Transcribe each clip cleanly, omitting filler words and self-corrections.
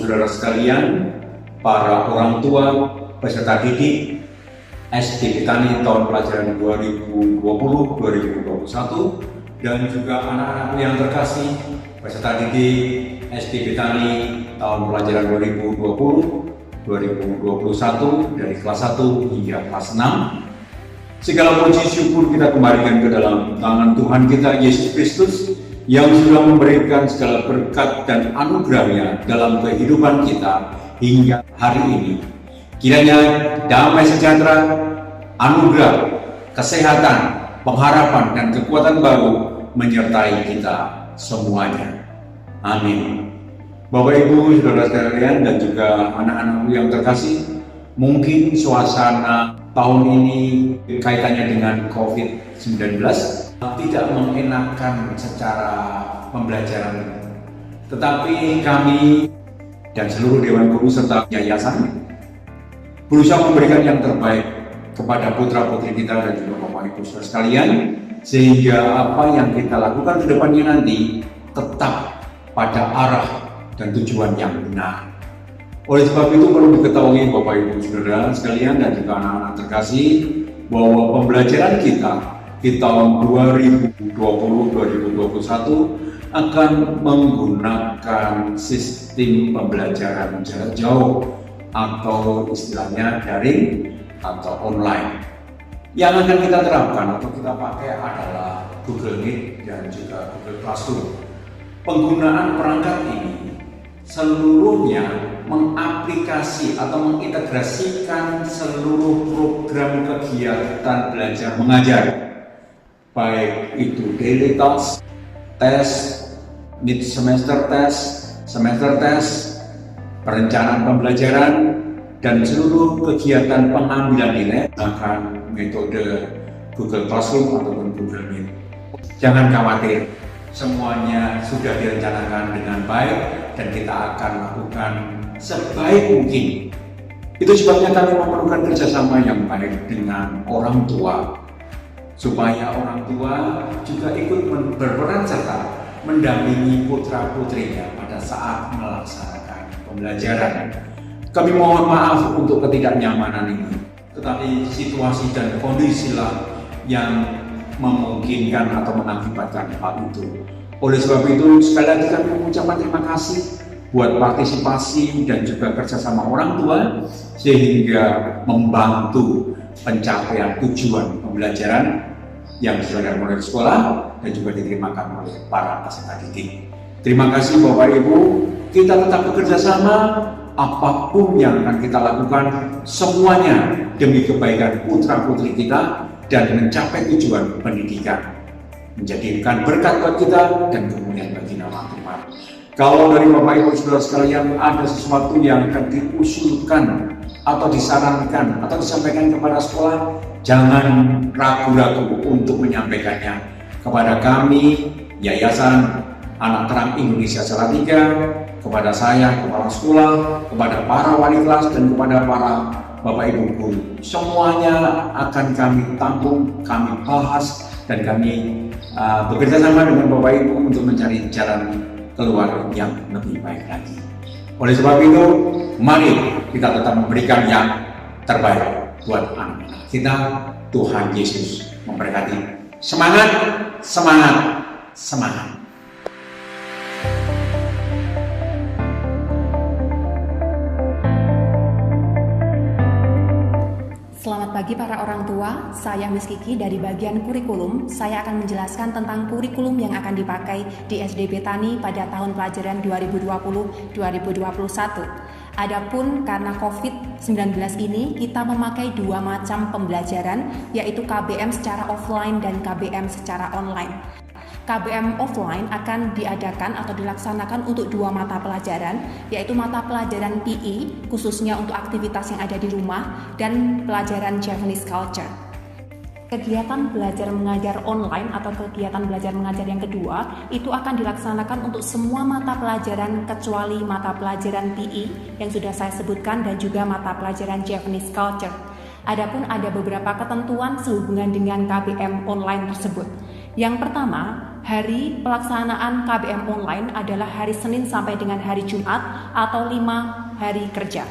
saudara sekalian, para orang tua, peserta didik SD Betani tahun pelajaran 2020-2021 dan juga anak-anak yang terkasih peserta didik SD Betani tahun pelajaran 2020-2021 dari kelas 1 hingga kelas 6. Segala puji syukur kita kembalikan ke dalam tangan Tuhan kita Yesus Kristus yang sudah memberikan segala berkat dan anugerahnya dalam kehidupan kita hingga hari ini. Kiranya damai sejahtera, anugerah, kesehatan, pengharapan, dan kekuatan baru menyertai kita semuanya. Amin. Bapak Ibu, saudara sekalian, dan juga anak-anak yang terkasih, mungkin suasana tahun ini kaitannya dengan COVID-19 tidak mengenakan secara pembelajaran, tetapi kami dan seluruh Dewan Guru serta yayasan berusaha memberikan yang terbaik kepada putra-putri kita dan juga Bapak Ibu saudara sekalian, sehingga apa yang kita lakukan ke depannya nanti tetap pada arah dan tujuan yang benar. Oleh sebab itu perlu diketahui Bapak Ibu saudara sekalian dan juga anak-anak terkasih bahwa pembelajaran kita di tahun 2020-2021 akan menggunakan sistem pembelajaran jarak jauh atau istilahnya daring atau online. Yang akan kita terapkan atau kita pakai adalah Google Meet dan juga Google Classroom. Penggunaan perangkat ini seluruhnya mengaplikasi atau mengintegrasikan seluruh program kegiatan belajar mengajar, baik itu daily task, tes, mid semester test, perencanaan pembelajaran, dan seluruh kegiatan pengambilan nilai menggunakan metode Google Classroom ataupun Google Meet. Jangan khawatir, semuanya sudah direncanakan dengan baik dan kita akan lakukan sebaik mungkin. Itu sebabnya kami memerlukan kerjasama yang baik dengan orang tua, supaya orang tua juga ikut berperan serta mendampingi putra-putrinya pada saat melaksanakan pembelajaran. Kami mohon maaf untuk ketidaknyamanan ini, tetapi situasi dan kondisilah yang memungkinkan atau mengakibatkan hal itu. Oleh sebab itu, sekali lagi kami mengucapkan terima kasih buat partisipasi dan juga kerjasama orang tua sehingga membantu pencapaian tujuan pembelajaran yang sudah mulai di sekolah dan juga diterimakan oleh para peserta didik. Terima kasih Bapak Ibu, kita tetap bekerja sama, apapun yang akan kita lakukan semuanya demi kebaikan putra-putri kita dan mencapai tujuan pendidikan, menjadikan berkat buat kita dan kemudian bagi nama Tuhan. Kalau dari Bapak Ibu saudara sekalian ada sesuatu yang akan diusulkan atau disarankan atau disampaikan kepada sekolah, jangan ragu-ragu untuk menyampaikannya kepada kami, Yayasan Anak Terang Indonesia Salatiga, kepada saya, kepala sekolah, kepada para wali kelas, dan kepada para Bapak Ibu guru. Semuanya akan kami tampung, kami bahas, dan kami bekerja sama dengan Bapak Ibu untuk mencari jalan keluar yang lebih baik lagi. Oleh sebab itu, mari kita tetap memberikan yang terbaik buat anak-anak kita. Tuhan Yesus memberkati. Semangat, semangat, semangat. Selamat pagi para orang tua, saya Miss Kiki dari bagian kurikulum. Saya akan menjelaskan tentang kurikulum yang akan dipakai di SD Betani pada tahun pelajaran 2020-2021. Adapun karena COVID-19 ini, kita memakai dua macam pembelajaran, yaitu KBM secara offline dan KBM secara online. KBM offline akan diadakan atau dilaksanakan untuk dua mata pelajaran, yaitu mata pelajaran PE, khususnya untuk aktivitas yang ada di rumah, dan pelajaran Japanese Culture. Kegiatan belajar mengajar online atau kegiatan belajar mengajar yang kedua itu akan dilaksanakan untuk semua mata pelajaran kecuali mata pelajaran PE yang sudah saya sebutkan dan juga mata pelajaran Japanese Culture. Adapun ada beberapa ketentuan sehubungan dengan KBM online tersebut. Yang pertama, hari pelaksanaan KBM online adalah hari Senin sampai dengan hari Jumat atau 5 hari kerja.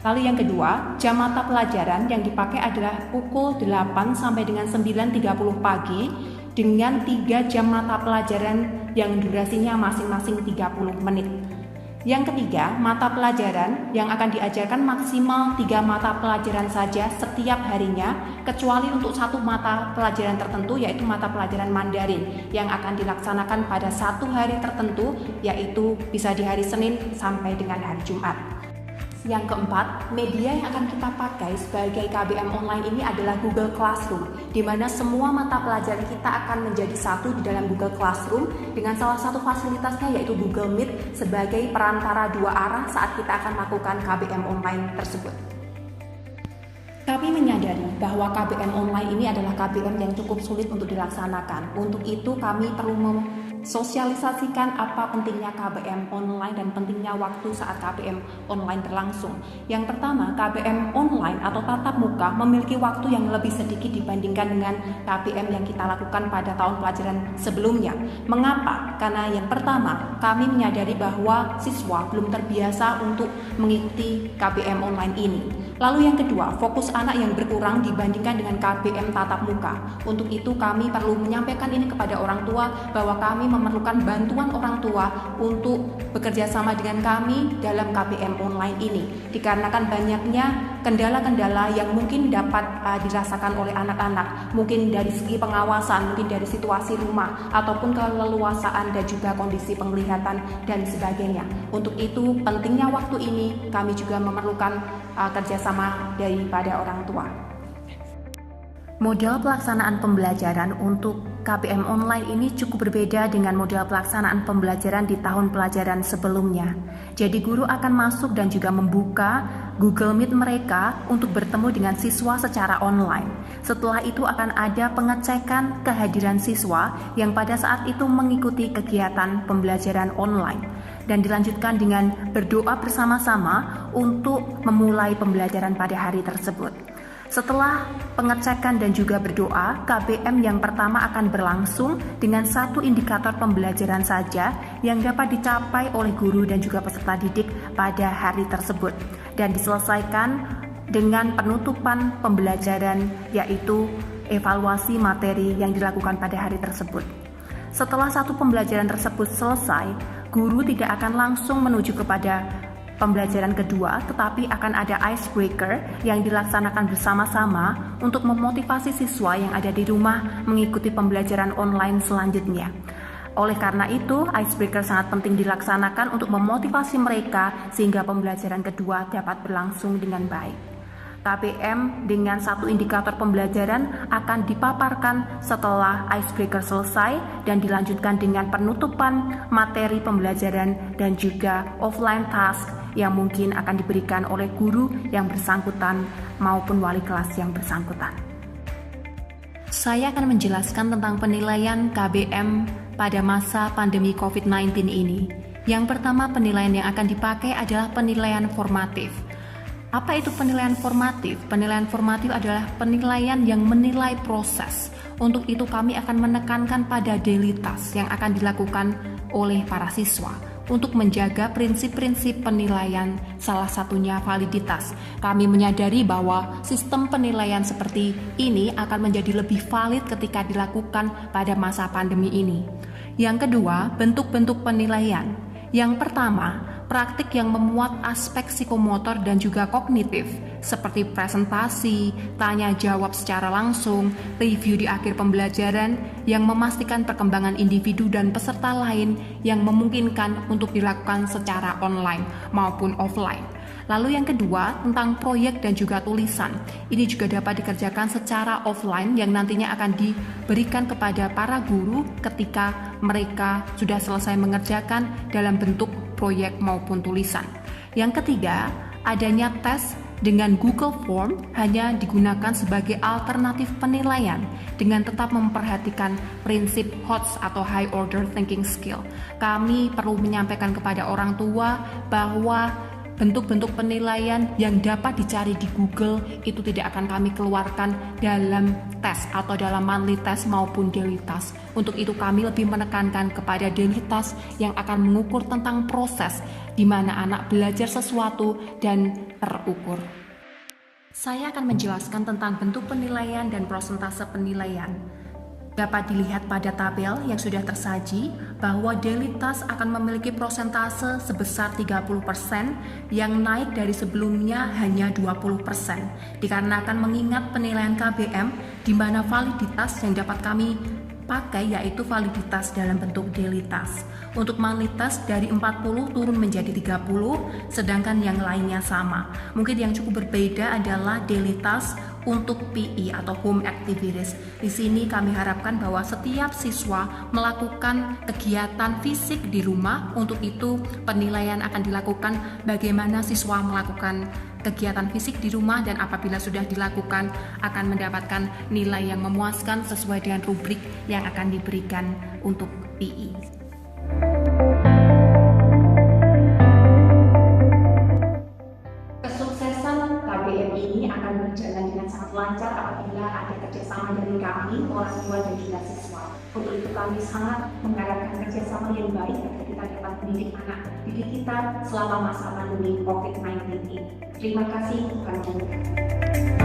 Lalu yang kedua, jam mata pelajaran yang dipakai adalah pukul 8 sampai dengan 9.30 pagi dengan 3 jam mata pelajaran yang durasinya masing-masing 30 menit. Yang ketiga, mata pelajaran yang akan diajarkan maksimal 3 mata pelajaran saja setiap harinya, kecuali untuk satu mata pelajaran tertentu, yaitu mata pelajaran Mandarin yang akan dilaksanakan pada satu hari tertentu, yaitu bisa di hari Senin sampai dengan hari Jumat. Yang keempat, media yang akan kita pakai sebagai KBM online ini adalah Google Classroom, di mana semua mata pelajaran kita akan menjadi satu di dalam Google Classroom dengan salah satu fasilitasnya yaitu Google Meet sebagai perantara dua arah saat kita akan melakukan KBM online tersebut. Kami menyadari bahwa KBM online ini adalah KBM yang cukup sulit untuk dilaksanakan. Untuk itu kami perlu sosialisasikan apa pentingnya KBM online dan pentingnya waktu saat KBM online berlangsung. Yang pertama, KBM online atau tatap muka memiliki waktu yang lebih sedikit dibandingkan dengan KBM yang kita lakukan pada tahun pelajaran sebelumnya. Mengapa? Karena yang pertama, kami menyadari bahwa siswa belum terbiasa untuk mengikuti KBM online ini. Lalu yang kedua, fokus anak yang berkurang dibandingkan dengan KBM tatap muka. Untuk itu kami perlu menyampaikan ini kepada orang tua bahwa kami memerlukan bantuan orang tua untuk bekerja sama dengan kami dalam KBM online ini. Dikarenakan banyaknya kendala-kendala yang mungkin dapat dirasakan oleh anak-anak, mungkin dari segi pengawasan, mungkin dari situasi rumah, ataupun keleluasaan dan juga kondisi penglihatan dan sebagainya. Untuk itu pentingnya waktu ini kami juga memerlukan kerjasama daripada orang tua. Model pelaksanaan pembelajaran untuk KBM online ini cukup berbeda dengan model pelaksanaan pembelajaran di tahun pelajaran sebelumnya. Jadi guru akan masuk dan juga membuka Google Meet mereka untuk bertemu dengan siswa secara online. Setelah itu akan ada pengecekan kehadiran siswa yang pada saat itu mengikuti kegiatan pembelajaran online. Dan dilanjutkan dengan berdoa bersama-sama untuk memulai pembelajaran pada hari tersebut. Setelah pengecekan dan juga berdoa, KBM yang pertama akan berlangsung dengan satu indikator pembelajaran saja yang dapat dicapai oleh guru dan juga peserta didik pada hari tersebut. Dan diselesaikan dengan penutupan pembelajaran, yaitu evaluasi materi yang dilakukan pada hari tersebut. Setelah satu pembelajaran tersebut selesai, guru tidak akan langsung menuju kepada pembelajaran kedua, tetapi akan ada icebreaker yang dilaksanakan bersama-sama untuk memotivasi siswa yang ada di rumah mengikuti pembelajaran online selanjutnya. Oleh karena itu, icebreaker sangat penting dilaksanakan untuk memotivasi mereka sehingga pembelajaran kedua dapat berlangsung dengan baik. KBM dengan satu indikator pembelajaran akan dipaparkan setelah icebreaker selesai dan dilanjutkan dengan penutupan materi pembelajaran dan juga offline task yang mungkin akan diberikan oleh guru yang bersangkutan maupun wali kelas yang bersangkutan. Saya akan menjelaskan tentang penilaian KBM pada masa pandemi COVID-19 ini. Yang pertama, penilaian yang akan dipakai adalah penilaian formatif. Apa itu penilaian formatif? Penilaian formatif adalah penilaian yang menilai proses. Untuk itu kami akan menekankan pada daily task yang akan dilakukan oleh para siswa untuk menjaga prinsip-prinsip penilaian, salah satunya validitas. Kami menyadari bahwa sistem penilaian seperti ini akan menjadi lebih valid ketika dilakukan pada masa pandemi ini. Yang kedua, bentuk-bentuk penilaian. Yang pertama, praktik yang memuat aspek psikomotor dan juga kognitif seperti presentasi, tanya jawab secara langsung, review di akhir pembelajaran yang memastikan perkembangan individu dan peserta lain yang memungkinkan untuk dilakukan secara online maupun offline. Lalu yang kedua, tentang proyek dan juga tulisan. Ini juga dapat dikerjakan secara offline yang nantinya akan diberikan kepada para guru ketika mereka sudah selesai mengerjakan dalam bentuk proyek maupun tulisan. Yang ketiga, adanya tes dengan Google Form hanya digunakan sebagai alternatif penilaian dengan tetap memperhatikan prinsip HOTS atau High Order Thinking Skill. Kami perlu menyampaikan kepada orang tua bahwa bentuk-bentuk penilaian yang dapat dicari di Google itu tidak akan kami keluarkan dalam tes atau dalam monthly test maupun daily task. Untuk itu kami lebih menekankan kepada daily task yang akan mengukur tentang proses di mana anak belajar sesuatu dan terukur. Saya akan menjelaskan tentang bentuk penilaian dan prosentase penilaian. Dapat dilihat pada tabel yang sudah tersaji bahwa daily task akan memiliki prosentase sebesar 30% yang naik dari sebelumnya hanya 20%. Dikarenakan mengingat penilaian KBM di mana validitas yang dapat kami pakai yaitu validitas dalam bentuk daily task. Untuk monthly task dari 40 turun menjadi 30, sedangkan yang lainnya sama. Mungkin yang cukup berbeda adalah daily task untuk PE atau home activities. Di sini kami harapkan bahwa setiap siswa melakukan kegiatan fisik di rumah. Untuk itu penilaian akan dilakukan bagaimana siswa melakukan kegiatan fisik di rumah, dan apabila sudah dilakukan akan mendapatkan nilai yang memuaskan sesuai dengan rubrik yang akan diberikan untuk PE. Kesuksesan KBM ini akan berjalan dengan sangat lancar apabila ada kerjasama dari kami, orang tua dan juga siswa. Untuk itu kami sangat mengharapkan kerjasama yang baik agar kita dapat mendidik anak didik kita selama masa pandemi COVID-19 ini. Terima kasih, Tuhan memberkati.